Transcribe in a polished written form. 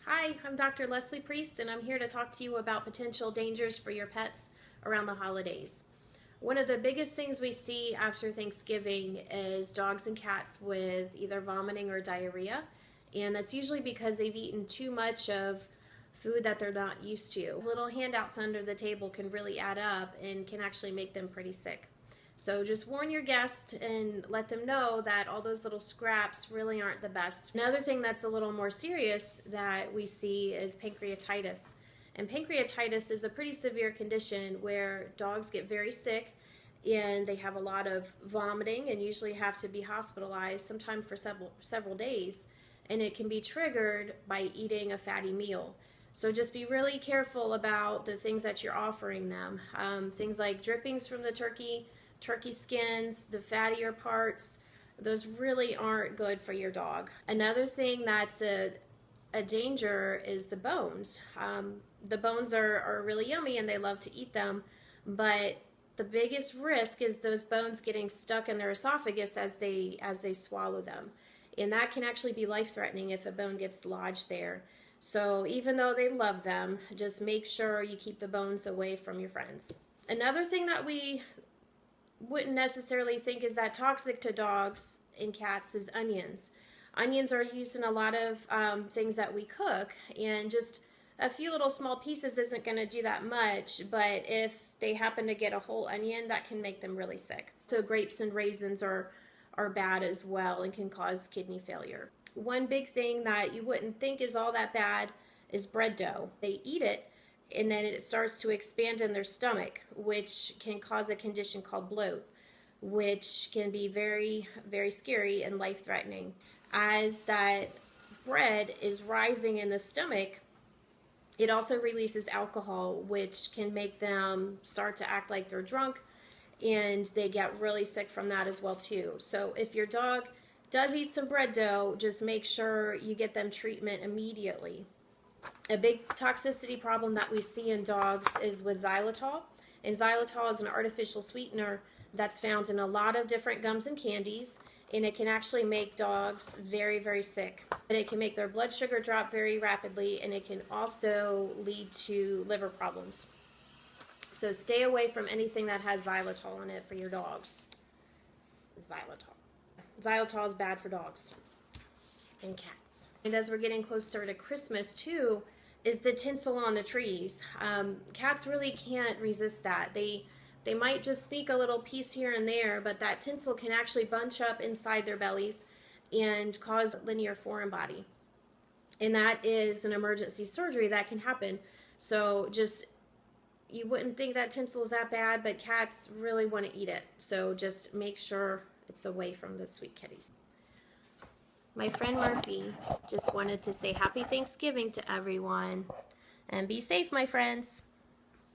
Hi, I'm Dr. Leslie Priest, and I'm here to talk to you about potential dangers for your pets around the holidays. One of the biggest things we see after Thanksgiving is dogs and cats with either vomiting or diarrhea, and that's usually because they've eaten too much of food that they're not used to. Little handouts under the table can really add up and can actually make them pretty sick. So just warn your guests and let them know that all those little scraps really aren't the best. Another thing that's a little more serious that we see is pancreatitis. And pancreatitis is a pretty severe condition where dogs get very sick and they have a lot of vomiting and usually have to be hospitalized sometimes for several days. And it can be triggered by eating a fatty meal. So just be really careful about the things that you're offering them. Things like drippings from the turkey skins, the fattier parts, those really aren't good for your dog. Another thing that's a danger is the bones. The bones are really yummy and they love to eat them, but the biggest risk is those bones getting stuck in their esophagus as they swallow them. And that can actually be life-threatening if a bone gets lodged there. So even though they love them, just make sure you keep the bones away from your friends. Another thing that we wouldn't necessarily think is that toxic to dogs and cats is onions. Onions are used in a lot of things that we cook, and just a few little small pieces isn't going to do that much, but if they happen to get a whole onion, that can make them really sick. So grapes and raisins are bad as well and can cause kidney failure. One big thing that you wouldn't think is all that bad is bread dough. They eat it and then it starts to expand in their stomach, which can cause a condition called bloat, which can be very, very scary and life-threatening. As that bread is rising in the stomach, it also releases alcohol, which can make them start to act like they're drunk, and they get really sick from that as well too. So if your dog does eat some bread dough, just make sure you get them treatment immediately. A big toxicity problem that we see in dogs is with xylitol. And xylitol is an artificial sweetener that's found in a lot of different gums and candies, and it can actually make dogs very, very sick. And it can make their blood sugar drop very rapidly, and it can also lead to liver problems. So stay away from anything that has xylitol in it for your dogs. Xylitol. Xylitol is bad for dogs and cats. And as we're getting closer to Christmas too, is the tinsel on the trees. Cats really can't resist that. They might just sneak a little piece here and there, but that tinsel can actually bunch up inside their bellies and cause linear foreign body. And that is an emergency surgery that can happen. So just, you wouldn't think that tinsel is that bad, but cats really want to eat it. So just make sure it's away from the sweet kitties. My friend Murphy just wanted to say happy Thanksgiving to everyone. And be safe, my friends.